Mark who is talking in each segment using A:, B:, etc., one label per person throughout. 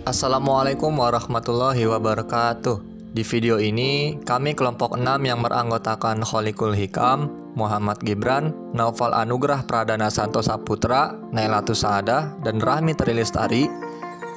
A: Assalamualaikum warahmatullahi wabarakatuh. Di video ini, kami kelompok 6 yang beranggotakan Kholikul Hikam, Muhammad Gibran, Naufal Anugrah Pradana Santosa Putra, Nailatus Saadah, dan Rahmi Trilestari,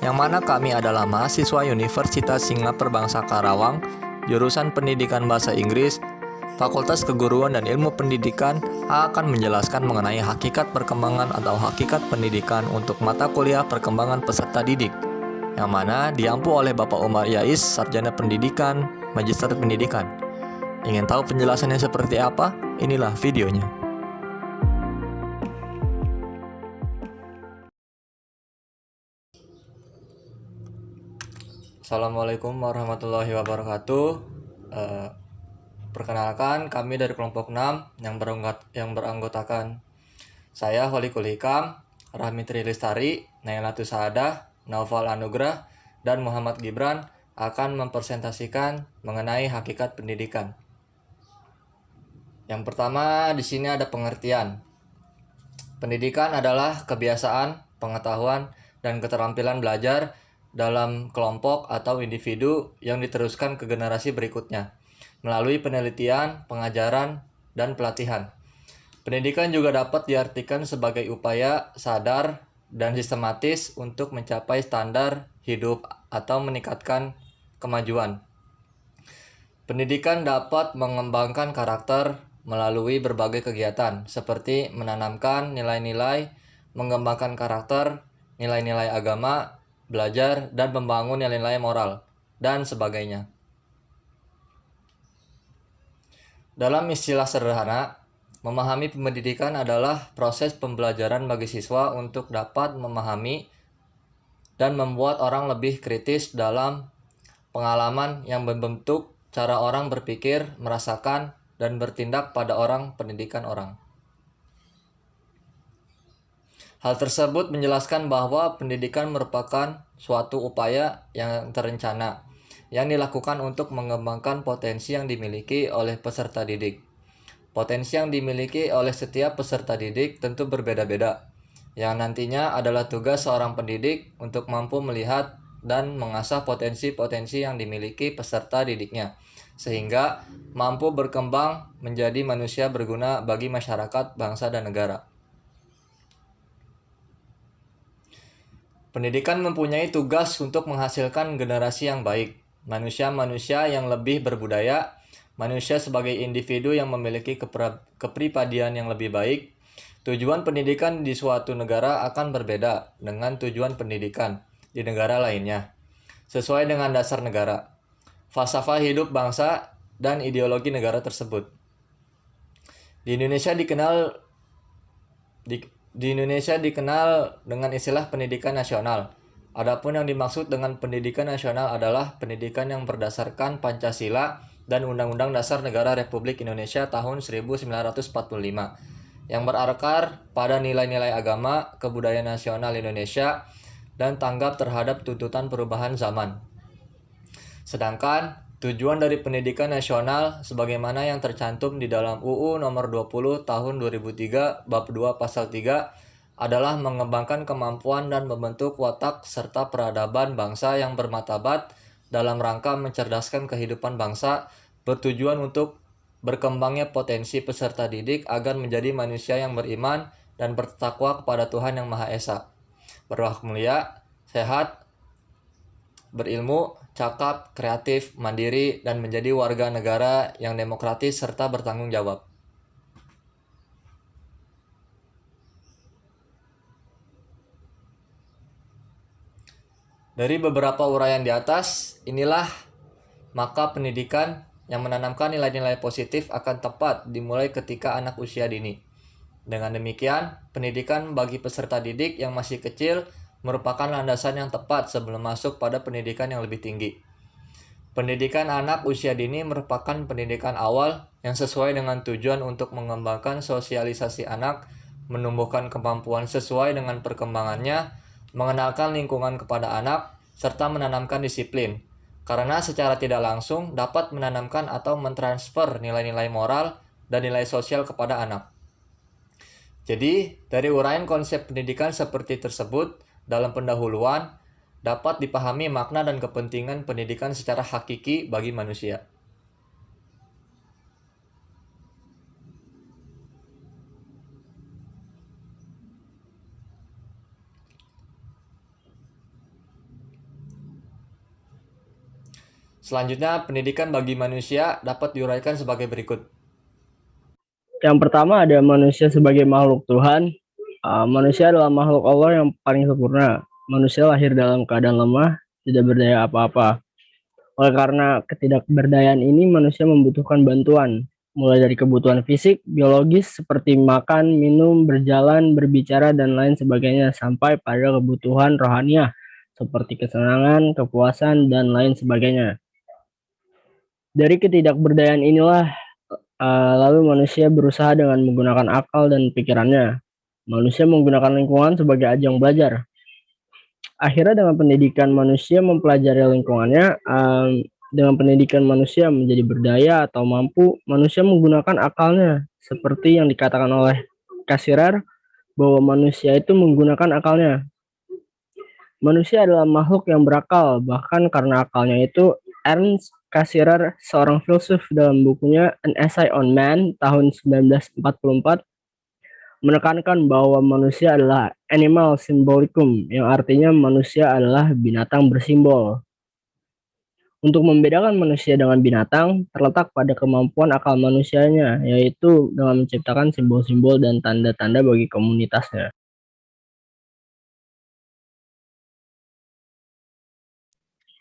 A: yang mana kami adalah mahasiswa Universitas Singapura Bangsa Karawang, jurusan Pendidikan Bahasa Inggris, Fakultas Keguruan dan Ilmu Pendidikan, akan menjelaskan mengenai hakikat perkembangan atau hakikat pendidikan untuk mata kuliah perkembangan peserta didik, yang mana diampu oleh Bapak Umar Yais, Sarjana Pendidikan, Magister Pendidikan. Ingin tahu penjelasannya seperti apa? Inilah videonya. Assalamualaikum warahmatullahi wabarakatuh. Perkenalkan, kami dari kelompok 6 yang beranggotakan saya, Kholikul Hikam, Rahmi Trilestari, Nailatus Saadah, Naufal Anugrah, dan Muhammad Gibran akan mempresentasikan mengenai hakikat pendidikan. Yang pertama, di sini ada pengertian. Pendidikan adalah kebiasaan, pengetahuan, dan keterampilan belajar dalam kelompok atau individu yang diteruskan ke generasi berikutnya melalui penelitian, pengajaran, dan pelatihan. Pendidikan juga dapat diartikan sebagai upaya sadar dan sistematis untuk mencapai standar hidup atau meningkatkan kemajuan. Pendidikan dapat mengembangkan karakter melalui berbagai kegiatan seperti menanamkan nilai-nilai, mengembangkan karakter, nilai-nilai agama, belajar, dan membangun nilai-nilai moral, dan sebagainya. Dalam istilah sederhana, memahami pendidikan adalah proses pembelajaran bagi siswa untuk dapat memahami dan membuat orang lebih kritis dalam pengalaman yang membentuk cara orang berpikir, merasakan, dan bertindak pada pendidikan orang. Hal tersebut menjelaskan bahwa pendidikan merupakan suatu upaya yang terencana yang dilakukan untuk mengembangkan potensi yang dimiliki oleh peserta didik. Potensi yang dimiliki oleh setiap peserta didik tentu berbeda-beda, yang nantinya adalah tugas seorang pendidik untuk mampu melihat dan mengasah potensi-potensi yang dimiliki peserta didiknya, sehingga mampu berkembang menjadi manusia berguna bagi masyarakat, bangsa, dan negara. Pendidikan mempunyai tugas untuk menghasilkan generasi yang baik, manusia-manusia yang lebih berbudaya, manusia sebagai individu yang memiliki kepribadian yang lebih baik. Tujuan pendidikan di suatu negara akan berbeda dengan tujuan pendidikan di negara lainnya, sesuai dengan dasar negara, falsafah hidup bangsa, dan ideologi negara tersebut. Di Indonesia dikenal dengan istilah pendidikan nasional. Adapun yang dimaksud dengan pendidikan nasional adalah pendidikan yang berdasarkan Pancasila dan Undang-Undang Dasar Negara Republik Indonesia tahun 1945, yang berakar pada nilai-nilai agama, kebudayaan nasional Indonesia, dan tanggap terhadap tuntutan perubahan zaman. Sedangkan tujuan dari pendidikan nasional sebagaimana yang tercantum di dalam UU nomor 20 tahun 2003 bab 2 pasal 3 adalah mengembangkan kemampuan dan membentuk watak serta peradaban bangsa yang bermartabat dalam rangka mencerdaskan kehidupan bangsa, bertujuan untuk berkembangnya potensi peserta didik agar menjadi manusia yang beriman dan bertakwa kepada Tuhan Yang Maha Esa, berwak mulia, sehat, berilmu, cakap, kreatif, mandiri, dan menjadi warga negara yang demokratis serta bertanggung jawab. Dari beberapa uraian di atas, inilah maka pendidikan yang menanamkan nilai-nilai positif akan tepat dimulai ketika anak usia dini. Dengan demikian, pendidikan bagi peserta didik yang masih kecil merupakan landasan yang tepat sebelum masuk pada pendidikan yang lebih tinggi. Pendidikan anak usia dini merupakan pendidikan awal yang sesuai dengan tujuan untuk mengembangkan sosialisasi anak, menumbuhkan kemampuan sesuai dengan perkembangannya, mengenalkan lingkungan kepada anak, serta menanamkan disiplin, karena secara tidak langsung dapat menanamkan atau mentransfer nilai-nilai moral dan nilai sosial kepada anak. Jadi, dari uraian konsep pendidikan seperti tersebut dalam pendahuluan, dapat dipahami makna dan kepentingan pendidikan secara hakiki bagi manusia. Selanjutnya, pendidikan bagi manusia dapat diuraikan sebagai berikut.
B: Yang pertama ada manusia sebagai makhluk Tuhan. Manusia adalah makhluk Allah yang paling sempurna. Manusia lahir dalam keadaan lemah, tidak berdaya apa-apa. Oleh karena ketidakberdayaan ini, manusia membutuhkan bantuan, mulai dari kebutuhan fisik, biologis seperti makan, minum, berjalan, berbicara, dan lain sebagainya, sampai pada kebutuhan rohaniah seperti kesenangan, kepuasan, dan lain sebagainya. Dari ketidakberdayaan inilah lalu manusia berusaha dengan menggunakan akal dan pikirannya. Manusia menggunakan lingkungan sebagai ajang belajar. Akhirnya dengan pendidikan manusia mempelajari lingkungannya, dengan pendidikan manusia menjadi berdaya atau mampu, manusia menggunakan akalnya. Seperti yang dikatakan oleh Kasirer, bahwa manusia itu menggunakan akalnya. Manusia adalah makhluk yang berakal, bahkan karena akalnya itu. Ernst Cassirer, seorang filsuf, dalam bukunya An Essay on Man tahun 1944 menekankan bahwa manusia adalah animal symbolicum, yang artinya manusia adalah binatang bersimbol. Untuk membedakan manusia dengan binatang terletak pada kemampuan akal manusianya, yaitu dengan menciptakan simbol-simbol dan tanda-tanda bagi komunitasnya.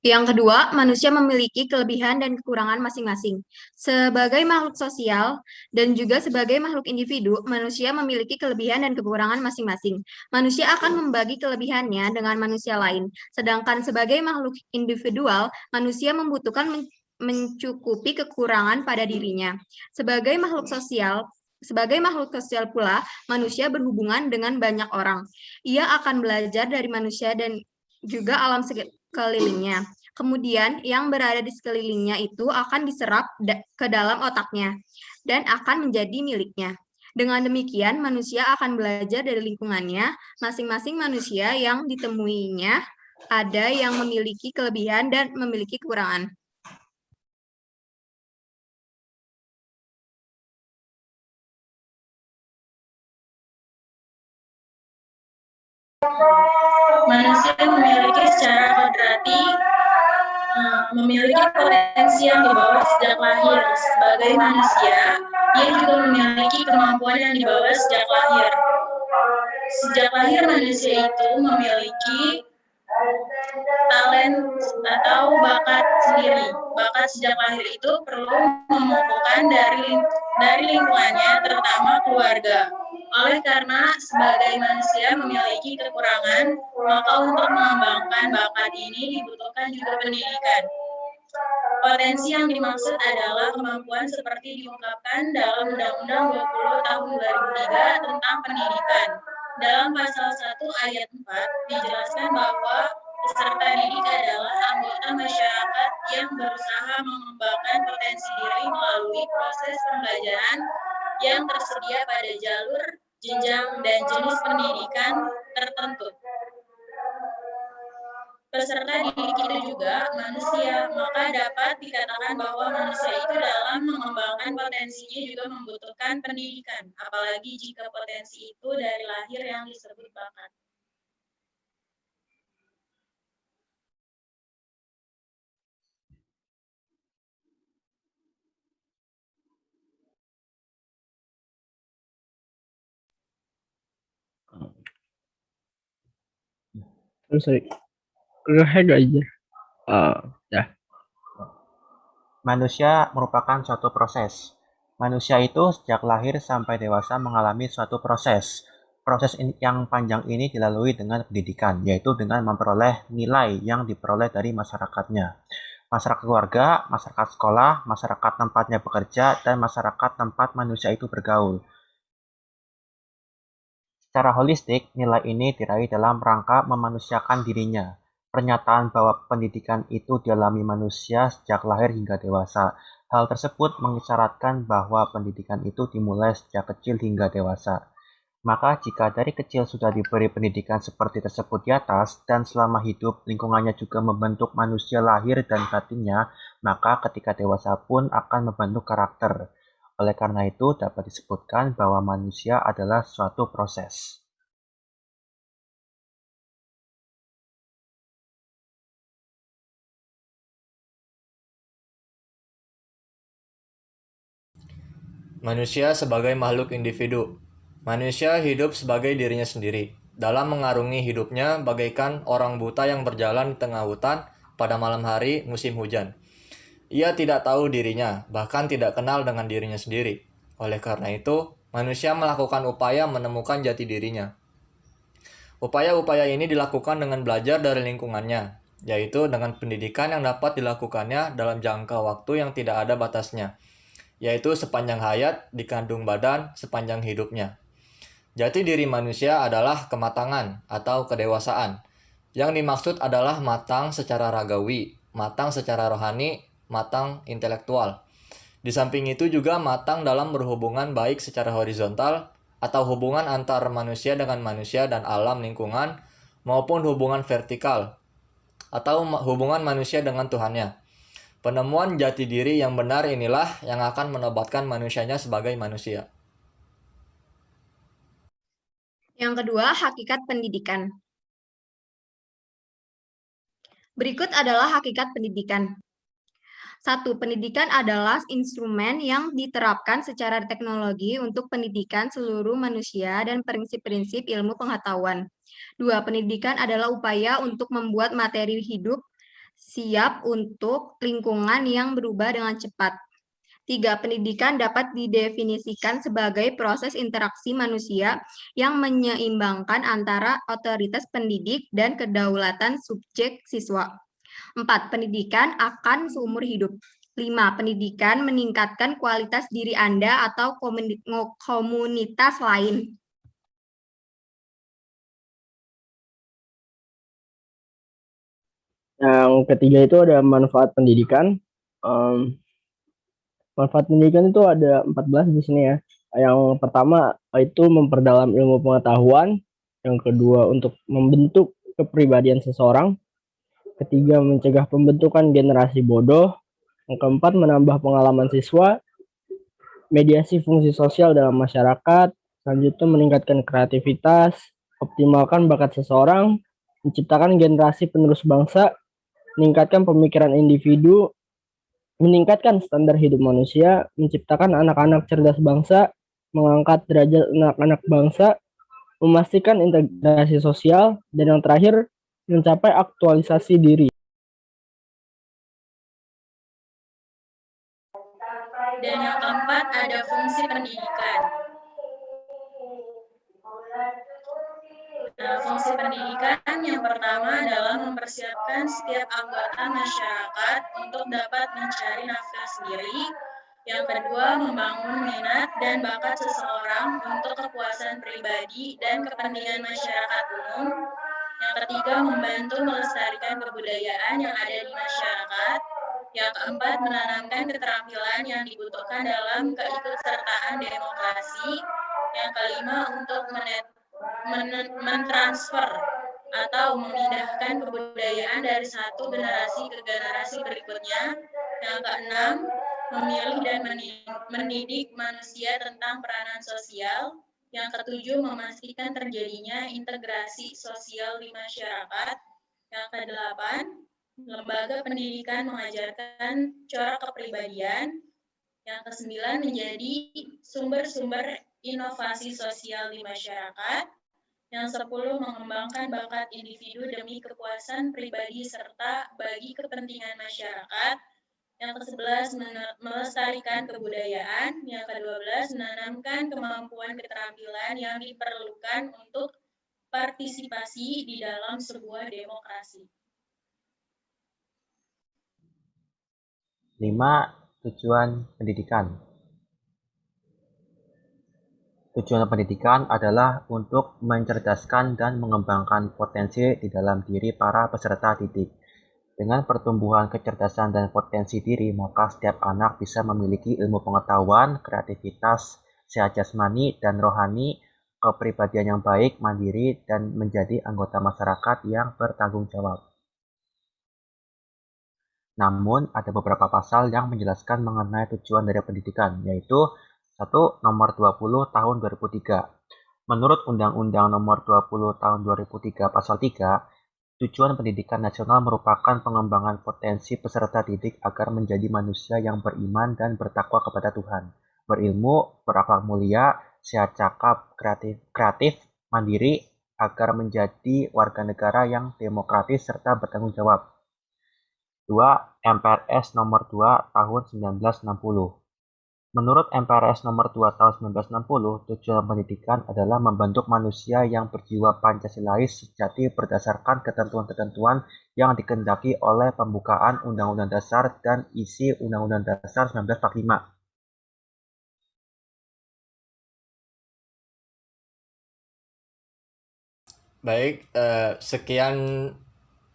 C: Yang kedua, manusia memiliki kelebihan dan kekurangan masing-masing. Sebagai makhluk sosial dan juga sebagai makhluk individu, manusia memiliki kelebihan dan kekurangan masing-masing. Manusia akan membagi kelebihannya dengan manusia lain. Sedangkan sebagai makhluk individual, manusia membutuhkan mencukupi kekurangan pada dirinya. Sebagai makhluk sosial pula, manusia berhubungan dengan banyak orang. Ia akan belajar dari manusia dan juga alam sekelilingnya. Kemudian yang berada di sekelilingnya itu akan diserap ke dalam otaknya dan akan menjadi miliknya. Dengan demikian, manusia akan belajar dari lingkungannya. Masing-masing manusia yang ditemuinya ada yang memiliki kelebihan dan memiliki kekurangan.
D: Manusia memiliki secara kodrati memiliki potensi yang dibawa sejak lahir. Sebagai manusia, ia juga memiliki kemampuan yang dibawa sejak lahir. Sejak lahir manusia itu memiliki talent atau bakat sendiri. Bakat sejak lahir itu perlu memupukkan dari lingkungannya, terutama keluarga. Oleh karena sebagai manusia memiliki kekurangan, maka untuk mengembangkan bakat ini dibutuhkan juga pendidikan. Potensi yang dimaksud adalah kemampuan seperti diungkapkan dalam Undang-Undang 20 tahun 2003 tentang pendidikan. Dalam pasal 1 ayat 4 dijelaskan bahwa peserta didik adalah anggota masyarakat yang berusaha mengembangkan potensi diri melalui proses pembelajaran yang tersedia pada jalur, jenjang, dan jenis pendidikan tertentu. Peserta didik itu juga manusia, maka dapat dikatakan bahwa manusia itu dalam mengembangkan potensinya juga membutuhkan pendidikan, apalagi jika potensi itu dari lahir yang disebut bakat.
B: Sorry, go ahead aja. Ya.
E: Manusia merupakan suatu proses. Manusia itu sejak lahir sampai dewasa mengalami suatu proses. Proses yang panjang ini dilalui dengan pendidikan, yaitu dengan memperoleh nilai yang diperoleh dari masyarakatnya. Masyarakat keluarga, masyarakat sekolah, masyarakat tempatnya bekerja, dan masyarakat tempat manusia itu bergaul. Secara holistik, nilai ini diraih dalam rangka memanusiakan dirinya. Pernyataan bahwa pendidikan itu dialami manusia sejak lahir hingga dewasa. Hal tersebut mengisyaratkan bahwa pendidikan itu dimulai sejak kecil hingga dewasa. Maka jika dari kecil sudah diberi pendidikan seperti tersebut di atas, dan selama hidup lingkungannya juga membentuk manusia lahir dan batinnya, maka ketika dewasa pun akan membentuk karakter. Oleh karena itu, dapat disebutkan bahwa manusia adalah suatu proses.
A: Manusia sebagai makhluk individu. Manusia hidup sebagai dirinya sendiri. Dalam mengarungi hidupnya bagaikan orang buta yang berjalan di tengah hutan pada malam hari musim hujan. Ia tidak tahu dirinya, bahkan tidak kenal dengan dirinya sendiri. Oleh karena itu, manusia melakukan upaya menemukan jati dirinya. Upaya-upaya ini dilakukan dengan belajar dari lingkungannya, yaitu dengan pendidikan yang dapat dilakukannya dalam jangka waktu yang tidak ada batasnya, yaitu sepanjang hayat di kandung badan sepanjang hidupnya. Jati diri manusia adalah kematangan atau kedewasaan. Yang dimaksud adalah matang secara ragawi, matang secara rohani, matang intelektual. Di samping itu juga matang dalam berhubungan baik secara horizontal atau hubungan antar manusia dengan manusia dan alam lingkungan maupun hubungan vertikal atau hubungan manusia dengan Tuhannya. Penemuan jati diri yang benar inilah yang akan menobatkan manusianya sebagai manusia.
C: Yang kedua, hakikat pendidikan. Berikut adalah hakikat pendidikan. 1. Pendidikan adalah instrumen yang diterapkan secara teknologi untuk pendidikan seluruh manusia dan prinsip-prinsip ilmu pengetahuan. 2. Pendidikan adalah upaya untuk membuat materi hidup siap untuk lingkungan yang berubah dengan cepat. 3. Pendidikan dapat didefinisikan sebagai proses interaksi manusia yang menyeimbangkan antara otoritas pendidik dan kedaulatan subjek siswa. 4. Pendidikan akan seumur hidup. 5. Pendidikan meningkatkan kualitas diri Anda atau komunitas lain.
B: Yang ketiga itu ada manfaat pendidikan. Manfaat pendidikan itu ada 14 di sini ya. Yang pertama itu memperdalam ilmu pengetahuan. Yang kedua untuk membentuk kepribadian seseorang. Ketiga mencegah pembentukan generasi bodoh. Yang keempat menambah pengalaman siswa. Mediasi fungsi sosial dalam masyarakat. Selanjutnya meningkatkan kreativitas. Optimalkan bakat seseorang. Menciptakan generasi penerus bangsa. Meningkatkan pemikiran individu, meningkatkan standar hidup manusia, menciptakan anak-anak cerdas bangsa, mengangkat derajat anak-anak bangsa, memastikan integrasi sosial, dan yang terakhir, mencapai aktualisasi diri.
D: Dan yang keempat ada fungsi pendidikan. Nah, fungsi pendidikan yang pertama adalah mempersiapkan setiap anggota masyarakat untuk dapat mencari nafkah sendiri. Yang kedua, membangun minat dan bakat seseorang untuk kepuasan pribadi dan kepentingan masyarakat umum. Yang ketiga, membantu melestarikan kebudayaan yang ada di masyarakat. Yang keempat, menanamkan keterampilan yang dibutuhkan dalam keikutsertaan demokrasi. Yang kelima, untuk mentransfer atau memindahkan kebudayaan dari satu generasi ke generasi berikutnya. Yang keenam, memilih dan mendidik manusia tentang peranan sosial. Yang ketujuh, memastikan terjadinya integrasi sosial di masyarakat. Yang kedelapan, lembaga pendidikan mengajarkan corak kepribadian. Yang kesembilan, menjadi sumber-sumber inovasi sosial di masyarakat. Yang 10, mengembangkan bakat individu demi kepuasan pribadi serta bagi kepentingan masyarakat. Yang ke-11, melestarikan kebudayaan. Yang ke-12, menanamkan kemampuan keterampilan yang diperlukan untuk partisipasi di dalam sebuah demokrasi.
E: 5. Tujuan pendidikan. Tujuan pendidikan adalah untuk mencerdaskan dan mengembangkan potensi di dalam diri para peserta didik. Dengan pertumbuhan kecerdasan dan potensi diri, maka setiap anak bisa memiliki ilmu pengetahuan, kreativitas, sehat jasmani dan rohani, kepribadian yang baik, mandiri, dan menjadi anggota masyarakat yang bertanggung jawab. Namun, ada beberapa pasal yang menjelaskan mengenai tujuan dari pendidikan, yaitu 1. Nomor 20 tahun 2003. Menurut Undang-Undang Nomor 20 tahun 2003 Pasal 3, tujuan pendidikan nasional merupakan pengembangan potensi peserta didik agar menjadi manusia yang beriman dan bertakwa kepada Tuhan, berilmu, berakhlak mulia, sehat cakap, kreatif, mandiri, agar menjadi warga negara yang demokratis serta bertanggung jawab. 2. MPRS Nomor 2 Tahun 1960. Menurut MPRS Nomor 2 Tahun 1960, tujuan pendidikan adalah membentuk manusia yang berjiwa Pancasilais sejati berdasarkan ketentuan-ketentuan yang dikehendaki oleh pembukaan Undang-Undang Dasar dan isi Undang-Undang Dasar 1945.
A: Baik, sekian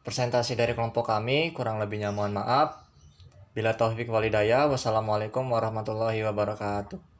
A: presentasi dari kelompok kami, kurang lebihnya mohon maaf. Bila taufik walhidayah, wassalamualaikum warahmatullahi wabarakatuh.